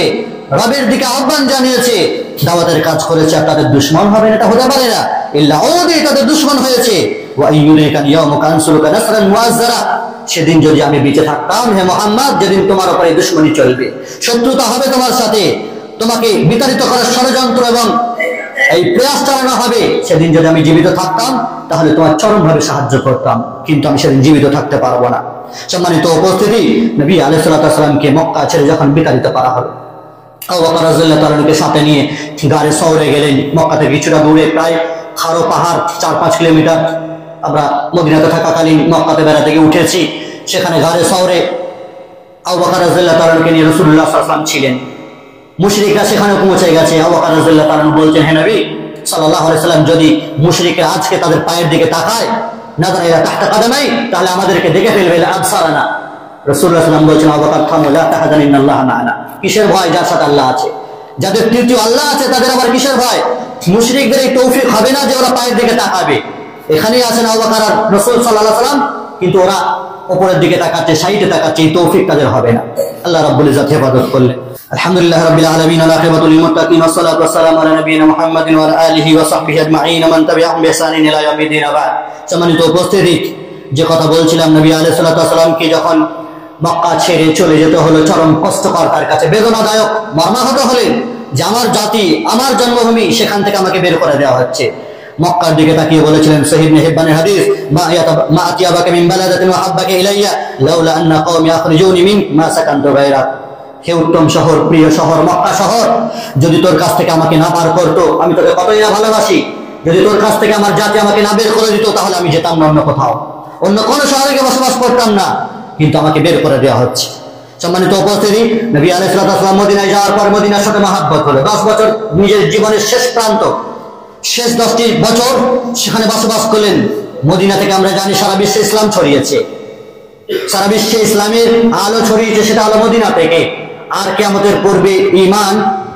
রবের দিকে আহ্বান জানিয়েছে, দাওয়াতের কাজ করেছে, আর তাদের দুশমন হবে না, এটা হতে পারে না। ইল্লা উদি, তাদের দুশমন হয়েছে। ওয়া ইয়ুরিকান ইয়াউমুকা আনসুরুকা নাসরান মুআজ্জারা, সেদিন যদি আমি বেঁচে থাকতাম হে মুহাম্মদ, যেদিন তোমার উপরে দুশমনী চলবে, শত্রুতা হবে তোমার সাথে, তোমাকে বিতাড়িত করার ষড়যন্ত্র এবং এই প্রয়াস চালানো হবে, সেদিন যদি আমি জীবিত থাকতাম তাহলে তোমার চরমভাবে সাহায্য করতাম, কিন্তু আমি সেদিন জীবিত থাকতে পারবো না। সম্মানিত উপস্থিতি, নবী আলাইহিস সালাতু ওয়াস সালামকে মক্কা ছেড়ে যখন বিতাড়িত করা হলো, আবু বকর রাদিয়াল্লাহু তাআলা আনহুকে সাথে নিয়ে গাড়ে সওরে গেলেন। মক্কা থেকে কিছুটা দূরে, প্রায় খারো পাহাড় 4-5 কিলোমিটার। আমরা মদিনাতে থাকাকালীন মক্কাতে বেড়াতে গিয়ে উঠেছি, সেখানে গাড়ে সওরে আবু বকর রাদিয়াল্লাহু তাআলা আনহুকে নিয়ে রাসূলুল্লাহ সাল্লাল্লাহু আলাইহি ওয়াসাল্লাম ছিলেন। মুশরিকরা সেখানে পৌঁছে গেছে। আবু বকর রাদিয়াল্লাহু তাআলা আনহু বলছেন, হে নবী সাল্লাল্লাহু আলাইহি ওয়াসাল্লাম, যদি মুশরিকরা আজকে তাদের পায়ের দিকে তাকায়, নাযারা ইলা তাহতা কাদামাই, তাহলে আমাদেরকে দেখে ফেলবে, আবসারানা। রাসূলুল্লাহ সাল্লাল্লাহু আলাইহি ওয়াসাল্লাম বলছেন, আবু বকর থামো, লা তাহজান ইন্নাল্লাহা মা'ানা। কিসের ভয়? যার সাথে আল্লাহ আছে। যাদের তৃতীয় আল্লাহ আছে তাদের আবার কিসের ভয়? মুশরিকদের এই তৌফিক হবে না যে ওরা পায়ের দিকে তাকাবে। এখানেই আছেন আবু বকর আর রাসূল সাল্লাল্লাহু আলাইহি ওয়াসাল্লাম, কিন্তু ওরা উপরের দিকে তাকাচ্ছে, সাইডে তাকাচ্ছে, এই তৌফিক তাদের হবে না। আল্লাহ রাব্বুল ইজ্জত হেফাজত করলেন। আলহামদুলিল্লাহ রাব্বিল আলামিন, ওয়াল আখিরাতু লিল মুত্তাকিন, ওয়াসসালাতু ওয়াসসালামু আলা নাবিয়িনা মুহাম্মাদিন ওয়া আলা আলিহি ওয়া সাহবিহি আজমাইন, মান তাবিআহুম বিইহসানিন ইলা ইয়াউমিদ্দিন। বা'দ। সম্মানিত উপস্থিতি, যে কথা বলছিলাম, নবী আলাইহিস সালাতু ওয়াসসালামকে যখন মক্কা ছেড়ে চলে যেতে হলো, চরম কষ্টকর, তার কাছে বেদনাদায়ক, মর্মাহত হলেন যে আমার জাতি, আমার জন্মভূমি, সেখান থেকে আমাকে বের করে দেওয়া হচ্ছে। মক্কার দিকে তাকিয়ে বলেছিলেন, সহিহ ইবনে হিব্বানের হাদিস, মা আতিয়াবাকা মিন বালাদাতিন ওয়া হাব্বাকা ইলাইয়া লাউলা আন্না কওমি আখরিজুনি মিন মা সাকানতু গায়রা। হে উত্তম শহর, প্রিয় শহর, মক্কা শহর, যদি তোর কাছ থেকে আমাকে না পার করতো, আমি তোকে কতই না ভালোবাসি, যদি তোর কাছ থেকে আমার জাতি আমাকে না বের করে দিত, তাহলে আমি যেতাম না অন্য কোথাও, অন্য কোনো শহরে গিয়ে বসবাস করতাম না, কিন্তু আমাকে বের করে দেওয়া হচ্ছে। সম্মানিত উপস্থিতি, নবী আলাইহিস সালাতু ওয়াস সালাম মদিনায় যাওয়ার পর মদিনার সাথে মহব্বত হলো। 10 বছর নিজের জীবনের শেষ প্রান্ত, শেষ 10টি বছর সেখানে বসবাস করলেন। মদিনা থেকে আমরা জানি সারা বিশ্বে ইসলাম ছড়িয়েছে, সারা বিশ্বে ইসলামের আলো ছড়িয়েছে, সেটা হলো মদিনা থেকে। আর কিয়ামতের পূর্বে ঈমান,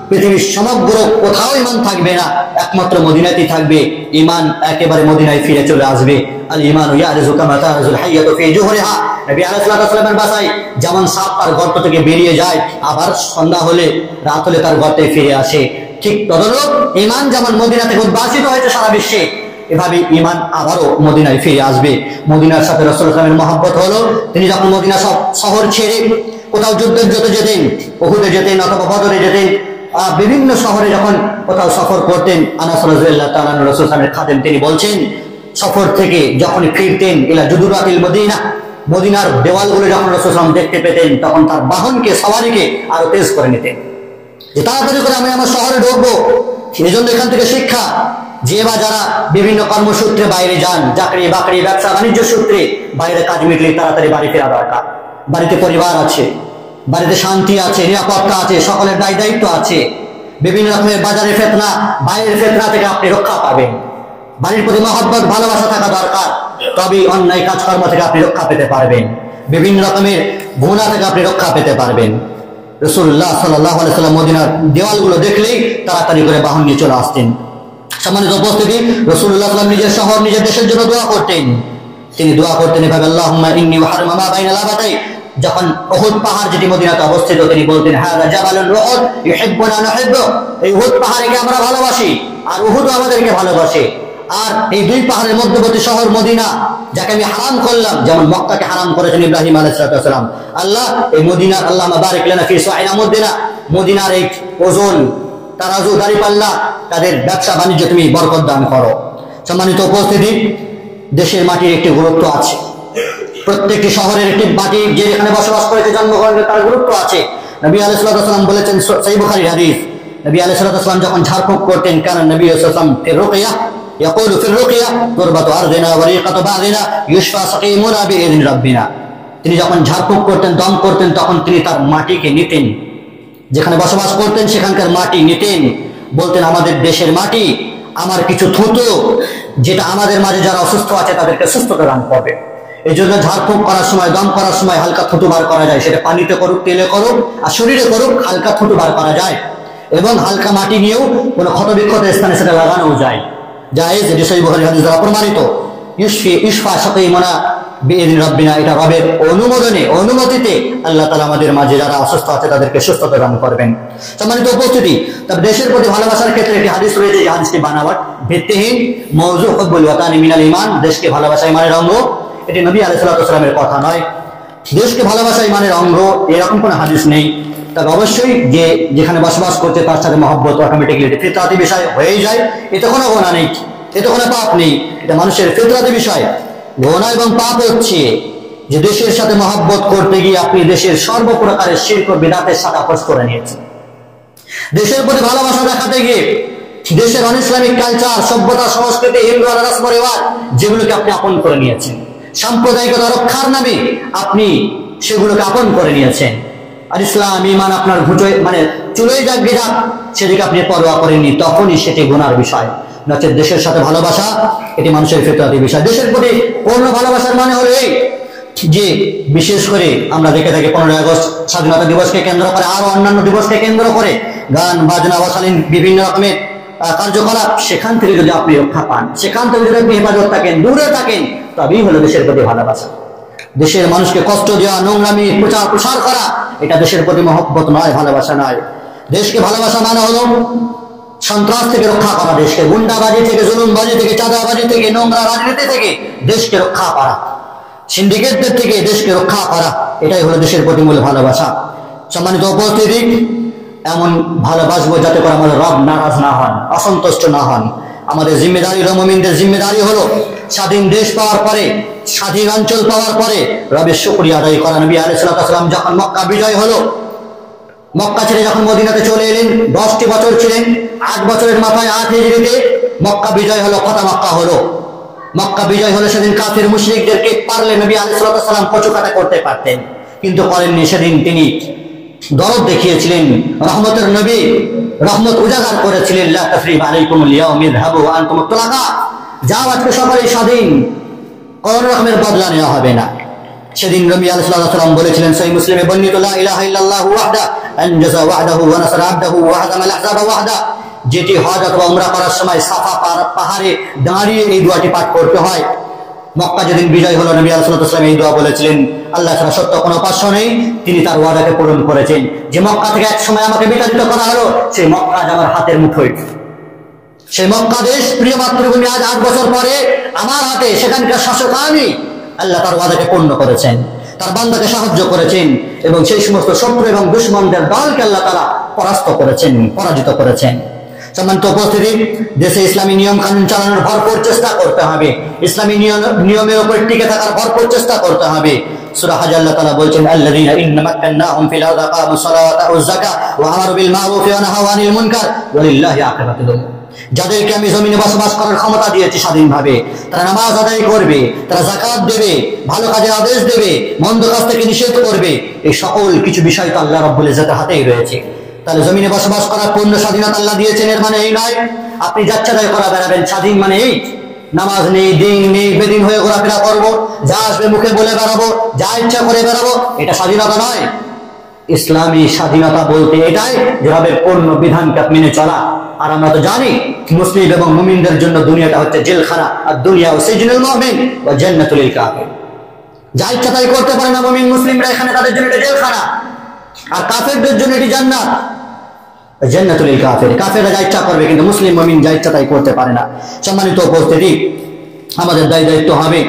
পৃথিবীর সমগ্র কোথাও ঈমান থাকবে না, একমাত্র মদিনাতেই থাকবে। ঈমান একেবারে মদিনায় ফিরে চলে আসবে। আল ঈমানু ইয়ারজু কামা তারজুল হাইয়াতু ফি জুহরিহা। নবী আলাইহিস সালাতু ওয়াস সালামের ভাষায়, যেমন সাপ তার গর্ত থেকে বেরিয়ে যায়, আবার সন্ধ্যা হলে, রাত হলে তার গর্তে ফিরে আসে, ঠিক তদরূপ ঈমান যেমন মদিনা থেকে উদ্ভাসিত হয়েছে সারা বিশ্বে, এভাবে ঈমান আবারও মদিনায় ফিরে আসবে। মদিনার সাথে রাসূলুল্লাহ সাল্লাল্লাহু আলাইহি ওয়াসাল্লামের মহব্বত হলো। তিনি যখন মদিনা শহর ছেড়ে কোথাও যুদ্ধের জন্য যেতেন, উহুদে যেতেন অথবা বদরে যেতেন, বিভিন্ন শহরে যখন কোথাও সফর করতেন, আনাস রাদিয়াল্লাহু তাআলা আনহু রাসূল সাল্লাল্লাহু আলাইহি ওয়াসাল্লামের খাদেম, তিনি বলছেন, সফর থেকে যখন ফিরতেন, ইলা জুদুরাতিল মদিনা, মদিনার দেওয়ালগুলো যখন রাসূল সাল্লাল্লাহু আলাইহি ওয়াসাল্লাম দেখতে পেতেন, তখন তার বাহনকে, সওয়ারিকে আরো তেজ করে নিতেন, যে তাড়াতাড়ি করে আমি আমার শহরে ঢুকবো। এই জন্য এখান থেকে শিক্ষা, যে বা যারা বিভিন্ন কর্মসূত্রে বাইরে যান, চাকরি বাকরি, ব্যবসা বাণিজ্য সূত্রে বাইরে কাজ মিটলে তাড়াতাড়ি বাড়ি ফেরা দরকার। বাড়িতে পরিবার আছে, বাড়িতে শান্তি আছে, নিরাপত্তা আছে, সকলের দায় দায়িত্ব আছে। বিভিন্ন রকমের বাজারে ফেতনা, বাইরের ফেতনা থেকে আপনি রক্ষা পাবেন। বাড়ির প্রতি মহব্বত, ভালোবাসা থাকা দরকার, তবেই অন্যায় কাজকর্ম থেকে আপনি রক্ষা পেতে পারবেন, বিভিন্ন রকমের গুনাহ থেকে আপনি রক্ষা পেতে পারবেন। রাসূলুল্লাহ সাল্লাল্লাহু আলাইহি ওয়াসাল্লাম মদিনার দেওয়ালগুলো দেখলেই তাড়াতাড়ি করে বাহন নিয়ে চলে আসতেন। সম্মানিত উপস্থিতি, রাসূলুল্লাহ সাল্লাল্লাহু আলাইহি ওয়াসাল্লাম নিজের শহর, নিজের দেশের জন্য দোয়া করতেন। তিনি দোয়া করতেন এভাবে, আল্লাহুম্মা ইন্নী ওয়াহরমা মা বাইনা লাবাতাই। যখন উহুদ পাহাড় যেটি মদিনাতে অবস্থিত, তিনি বলতেন, হাযা জাবালুল উহুদ ইউহিব্বুনা নুহিব্বু। এই উহুদ পাহাড়কে আমরা ভালোবাসি, আর উহুদ আমাদেরকে ভালোবাসে। আর এই দুই পাহাড়ের মধ্যবর্তী শহর মদিনা, যাকে আমি হারাম করলাম, যেমন মক্কাকে হারাম করেছেন ইব্রাহিম আলাইহিস সালাম, আল্লাহ এই মদিনার, আল্লাহুম্মা বারিক লানা ফি সুআইনা মুদিনা, মদিনার এই ওজন, তারাজু, দাঁড়িপাল্লা, তাদের ব্যবসা বাণিজ্য তুমি বরকত দান করো। সম্মানিত উপস্থিতি, দেশের মাটির একটি গুরুত্ব আছে, প্রত্যেকটি শহরের একটি মাটি, যে এখানে বসবাস করেছে, জন্মগ্রহণ করে, তার গুরুত্ব আছে। নবী আলাইহিস সালাম বলেছেন, সহিহ বুখারীর হাদিস, নবী আলাইহিস সালাম যখন ঝাড়ফুঁক করতেন, কারণ নবী সাল্লাল্লাহু আলাইহি ওয়াসাল্লাম ফির রুকিয়া ইয়াকুলু ফির রুকিয়া তুরবাতু আরদিনা ওয়া রিকাতু বা'দিনা ইউশফা সাকিমুনা বিইذن রাব্বিনা। তিনি যখন ঝাড়ফুঁক করতেন, দম করতেন, তখন তিনি তার মাটিকে নিতেন, যেখানে বসবাস করতেন সেখানকার মাটি নিতেন, বলতেন আমাদের দেশের মাটি, আমার কিছু থুতু, যেটা আমাদের মাঝে যারা অসুস্থ আছে তাদেরকে সুস্থতা দান করবে। এই জন্য ঝাড়ফুঁক করার সময়, দম করার সময় হালকা থুতু বার করা যায়, সেটা পানিতে করুক, তেলে করুক আর শরীরে করুক, হালকা থুতু বার করা যায়। এবং হালকা মাটি নিয়েও কোনো ক্ষতবিক্ষত স্থানে সেটা লাগানো যায়, জায়েজ, এটি সহিহ বুখারী হাদিস দ্বারা প্রমাণিত। ইশফা শাকীমুনা বিইذن রাব্বিনা, এটা রবের অনুমতিতে আল্লাহ তাআলা আমাদের মাঝে যারা অসুস্থ আছে তাদেরকে সুস্থতা দান করবেন। সম্মানিত উপস্থিতি, তবে দেশের প্রতি ভালোবাসার ক্ষেত্রে একটি হাদিস রয়েছে, এই হাদিসটি বানাওয়াট, ভিত্তিহীন, মওযু, হুব্বুল ওয়াতানি মিনাল ঈমান, দেশকে ভালোবাসা ঈমানের অঙ্গ। এটি নবী আলাইহিস সালাতু ওয়াস সালামের কথা নয়। দেশকে ভালোবাসা ঈমানের অঙ্গ এরকম কোনো হাদিস নেই। তবে অবশ্যই যে যেখানে বসবাস করছে তার সাথে মহব্বত অটোমেটিক্যালি ফিতরাতি বিষয় হয়ে যায়, এতে কোনো গুনাহ নেই, এতে কোনো পাপ নেই, এটা মানুষের ফিতরাতি বিষয়। গুনাহ এবং পাপ হচ্ছে যে দেশের সাথে মহব্বত করতে গিয়ে আপনি দেশের সর্বপ্রকারের শিরক ও বিদআতের সাথে আপোষ করে নিয়েছেন। দেশের প্রতি ভালোবাসা দেখাতে গিয়ে দেশের অনইসলামিক কালচার, সভ্যতা, সংস্কৃতি, হিন্দু রসম রেওয়াজ যেগুলোকে আপনি আপন করে নিয়েছেন, সাম্প্রদায়িকতা রক্ষার নামে আপনি সেগুলোকে আপন করে নিয়েছেন। আর ইসলাম ঈমান আপনার চুলোই যাক গে যাক, সেদিকে আপনি পরোয়া করেননি, তখনই সেটি গুনার বিষয়। নচেত দেশের সাথে ভালোবাসা এটি মানুষের ফিতরাতি বিষয়। দেশের প্রতি পূর্ণ ভালোবাসার মানে হলো এই যে, বিশেষ করে আমরা দেখে থাকি 15ই আগস্ট স্বাধীনতা দিবসকে কেন্দ্র করে, আরো অন্যান্য দিবসকে কেন্দ্র করে গান বাজনা অশালীন বিভিন্ন রকমের কার্যকলাপ, সেখান থেকে যদি আপনি রক্ষা পান, সেখান থেকে যদি আপনি হেফাজত থাকেন, দূরে থাকেন, তবেই হলো দেশের প্রতি ভালোবাসা। দেশের মানুষকে কষ্ট দেওয়া, নোংরামি প্রসার করা, এটা দেশের প্রতি মহব্বত নয়, ভালোবাসা নয়। দেশকে ভালোবাসা মানে হলো সন্ত্রাস থেকে রক্ষা করা, দেশকে গুন্ডাবাজি থেকে, জুলুমবাজি থেকে, চাঁদাবাজি থেকে, নোংরা রাজনীতি থেকে দেশকে রক্ষা করা, সিন্ডিকেটদের থেকে দেশকে রক্ষা করা, এটাই হলো দেশের প্রতি মূল ভালোবাসা। সম্মানিত উপস্থিতি, এমন ভালোবাসবো যাতে করে আমাদের রব নারাজ না হন, অসন্তুষ্ট না হন। আমাদের জিম্মেদারি, মুমিনদের জিম্মেদারি হলো স্বাধীন দেশ পাওয়ার পরে, স্বাধীন অঞ্চল পাওয়ার পরে রবের শুকরিয়া আদায় করা। নবী আলাইহিস সালাম যখন মক্কা বিজয় হলো, মক্কা ছেড়ে যখন মদিনাতে চলে এলেন, 10টি বছর ছিলেন, 8 বছরের মাথায় 8 হিজরিতে মক্কা বিজয় হলো, ফাতহ মক্কা হলো। মক্কা বিজয় হলো, সেদিন কাফির মুশরিকদেরকে পারলে নবী আলাইহিস সালাম কচুকাটা করতে পারতেন, কিন্তু করেননি। সেদিন তিনি দরদ দেখিয়েছিলেন, রহমতের নবী রহমত উজাগার করেছিলেন, লা তাসরিবা আলাইকুমুল ইয়াউম ইযহাবু ওয়া আনতুম তুলাকা, যাও আজকে সকালেই স্বাধীন, কোন রকমের বদলা নেওয়া হবে না। সেদিন নবী আলাইহিস সালাম বলেছিলেন, সহিহ মুসলিমে বর্ণিত, লা ইলাহা ইল্লাল্লাহু ওয়াহদা আনজাযা ওয়াহদাহু ওয়া নাসারা আবদাহু ওয়া হাদামাল আহজাবা ওয়াহদা, যেটি হজ অথবা উমরা করার সময় সাফা পাহাড়ে দাঁড়িয়ে এই দোয়াটি পাঠ করতে হয়। মক্কা যেদিন বিজয় হলো, নবী আলাইহিস সালাম এই দোয়া বলেছিলেন, আল্লাহ ছাড়া সত্য কোনো উপাস্য নেই, তিনি তার ওয়াদাকে পূরণ করেছেন। যে মক্কা থেকে এক সময় আমাকে বিতাড়িত করা হলো, সেই মক্কা আজ আমার হাতের মুঠোয়, সেই মক্কা দেশ, প্রিয় মাতৃভূমি, আজ 8 বছর পরে আমার হাতে, সেখানকার শাসক আমি। আল্লাহ তার ওয়াদাকে পূর্ণ করেছেন, তার বান্দাকে সাহায্য করেছেন, এবং সেই সমস্ত শত্রু এবং দুশমনদের দলকে আল্লাহ তাআলা পরাস্ত করেছেন, পরাজিত করেছেন। সম্মানিত উপস্থিতি, দেশে ইসলামী নিয়ম কানুন চালানোর ভরপুর চেষ্টা করতে হবে, ইসলামী নিয়মের উপর টিকে থাকার ভরপুর চেষ্টা করতে হবে। সূরা হজ আল্লাহ তাআলা বলেছেন, আল্লাযীনা ইন্না মাক্কান্নাহুম ফিল আরদি আকামুস সালাতা ওয়াজ যাকাত ওয়া আমারু বিল মা'রুফ ওয়া নাহাউ আনিল মুনকার ওয়া লিল্লাহি আকিবাতুল উমুর। যাদেরকে আমি জমিনে বসবাস করার ক্ষমতা দিয়েছি স্বাধীনভাবে, তারা নামাজ আদায় করবে, তারা যাকাত দেবে, ভালো কাজের আদেশ দেবে, মন্দ কাজ থেকে নিষেধ করবে, এই সকল কিছু বিষয় তো আল্লাহ রাব্বুল ইজ্জতের হাতেই রয়েছে। তাহলে জমিনে বসবাস করার পূর্ণ স্বাধীনতা আল্লাহ দিয়েছেন, এর মানে এই নয় আপনি যাচ্ছা তাই করা বেড়াবেন। স্বাধীন মানে এই নামাজ নেই, দিন নেই, বেদিন হয়ে ঘোরাফেরা করবো, যা আসবে মুখে বলে বেড়াবো, যা ইচ্ছা করে বেড়াবো, এটা স্বাধীনতা নয়। ইসলামী স্বাধীনতা বলতে এটাই যে রবের পূর্ণ বিধানকে মেনে চলা। আর আমরা তো জানি মুসলিম এবং মুমিনদের জন্য দুনিয়াটা হচ্ছে জেলখানা, আর দুনিয়া ও সিজনুল মুমিন ওয়া জান্নাতুল লিল কাফির। যা ইচ্ছা তাই করতে পারে না মুমিন মুসলিমরা, এখানে তাদের জন্য এটা জেলখানা, আর কাফেরদের জন্য এটি জান্নাত, জান্নাতুল লিল কাফির। কাফেররা যা ইচ্ছা করবে, কিন্তু মুসলিম মুমিন যা ইচ্ছা তাই করতে পারে না। সম্মানিত উপস্থিতি, আমাদের দায়িত্ব হবে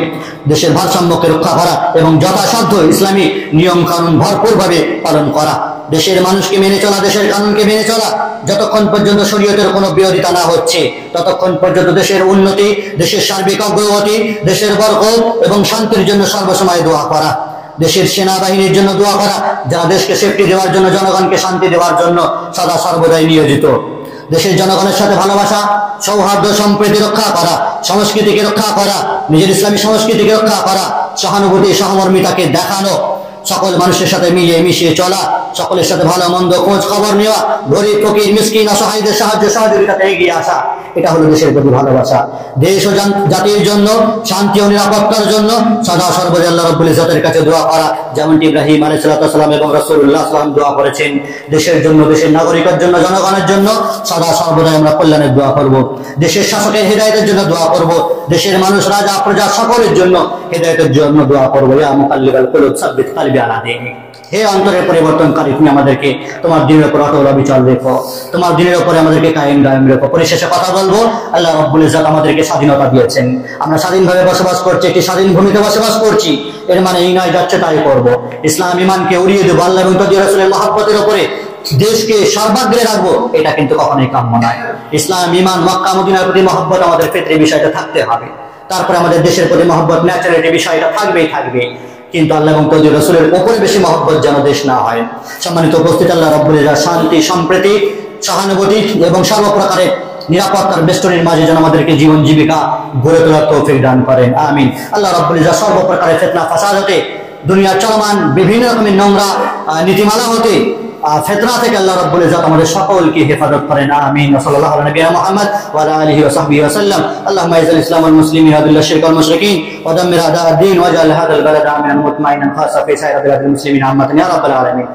দেশের ভারসাম্যকে রক্ষা করা এবং যথাসাধ্য ইসলামী নিয়ম কানুন ভরপুরভাবে পালন করা, দেশের মানুষকে মেনে চলা, দেশের কানুনকে মেনে চলা। যতক্ষণ পর্যন্ত শরীয়তের কোনো বিরোধিতা না হচ্ছে, ততক্ষণ পর্যন্ত দেশের উন্নতি, দেশের সার্বিক অগ্রগতি, দেশের বরকত এবং শান্তির জন্য সর্বসময় দোয়া করা, দেশের সেনাবাহিনীর জন্য দোয়া করা, যারা দেশকে সেফটি দেওয়ার জন্য, জনগণকে শান্তি দেওয়ার জন্য সদা সর্বদাই নিয়োজিত। দেশের জনগণের সাথে ভালোবাসা, সৌহার্দ্য, সম্প্রীতি রক্ষা করা, সংস্কৃতিকে রক্ষা করা, নিজের ইসলামী সংস্কৃতিকে রক্ষা করা, সহানুভূতি, সহমর্মিতাকে দেখানো, সকল মানুষের সাথে মিলিয়ে মিশিয়ে চলা, সকলের সাথে ভালো মন্দ খোঁজ খবর নেওয়া, গরিব ফকির মিসকিন অসহায়দের সাহায্য সহযোগিতাতে এগিয়ে আসা, এটা হলো দেশের প্রতি ভালোবাসা। দেশ ও জাতির জন্য শান্তি ও নিরাপত্তার জন্য সদা সর্বদা আল্লাহ রাব্বুল ইজ্জতের কাছে দোয়া করা, যেমনটি ইব্রাহিম আলাইহিস সালাম এবং রাসূলুল্লাহ সাল্লাল্লাহু আলাইহি ওয়াসাল্লাম দোয়া করেছেন। দেশের জন্য, দেশের নাগরিকের জন্য, জনগণের জন্য সদা সর্বদা আমরা কল্যাণের দোয়া করব। দেশের শাসকের হিদায়াতের জন্য দোয়া করব। দেশের মানুষ, রাজা প্রজা সকলের জন্য হিদায়াতের জন্য দোয়া করব। ইয়া মুকাল্লিবাল কুলুব সাব্বিত কলবি আলা দীনিক। হে অন্তরের পরিবর্তনকারী, তুমি আমাদেরকে তোমার দ্বীনের উপর অটল অবিচল রেখো, তোমার দ্বীনের উপরে আমাদেরকে কায়েম দায়েম রেখো। পরিশেষে কথা বলবো, আল্লাহ রাব্বুল ইজ্জত আমাদেরকে স্বাধীনতা দিয়েছেন, আমরা স্বাধীনভাবে বসবাস করছি, একটি স্বাধীন ভূমিতে বসবাস করছি। এর মানে এই নয় যাচ্ছে তাই করবো। ইসলাম ইমানকে উড়িয়ে দেবো, আল্লাহ এবং তার রাসূলের মহব্বতের উপরে দেশকে সর্বাগ্রে রাখবো, এটা কিন্তু কখনোই কাম্য নয়। ইসলাম ইমান মক্কা মদিনার প্রতি মহব্বত আমাদের ফিতরি বিষয়টা থাকতে হবে। তারপরে আমাদের দেশের প্রতি মহব্বত, ন্যাচারালিটি বিষয়টা থাকবে। কিন্তু আল্লাহ এবং তার রাসূলের উপরে বেশি মহব্বত যেন দেশ না হয়। সম্মানিত উপস্থিত, আল্লাহ রাব্বুল ইজ্জত শান্তি, সম্প্রীতি, সহানুভূতি এবং সর্বপ্রকারের নিরাপত্তার বেষ্টনীর মাঝে যেন আমাদেরকে জীবন জীবিকা গড়ে তোলার তৌফিক দান করেন, আমিন। আল্লাহ রাব্বুল ইজ্জত সর্বপ্রকারের ফিতনা ফাসাদ হতে, দুনিয়ার চলমান বিভিন্ন রকমের নোংরা নীতিমালা হতে, ফিতনা থেকে আল্লাহ রাব্বুল ইজ্জত আমাদের সকলকে হেফাজত করেন, আমিন। সাল্লাল্লাহু আলা নবিয়িনা মুহাম্মদ ওয়া আলা আলিহি ওয়া সাহবিহি ওয়া সাল্লাম। আল্লাহুম্মা ইজ্জিল ইসলাম ওয়াল মুসলিমিন ওয়া আযিল্লাশ শিরকা ওয়াল মুশরিকিন ওয়া দাম্মির আ'দা আদ-দ্বীন ওয়াজআল হাযাল বালাদা আমিনান মুতমাইনান খাসা ফি সাইরি বিলাদিল মুসলিমিন আম্মাতান ইয়া রাব্বাল আলামিন।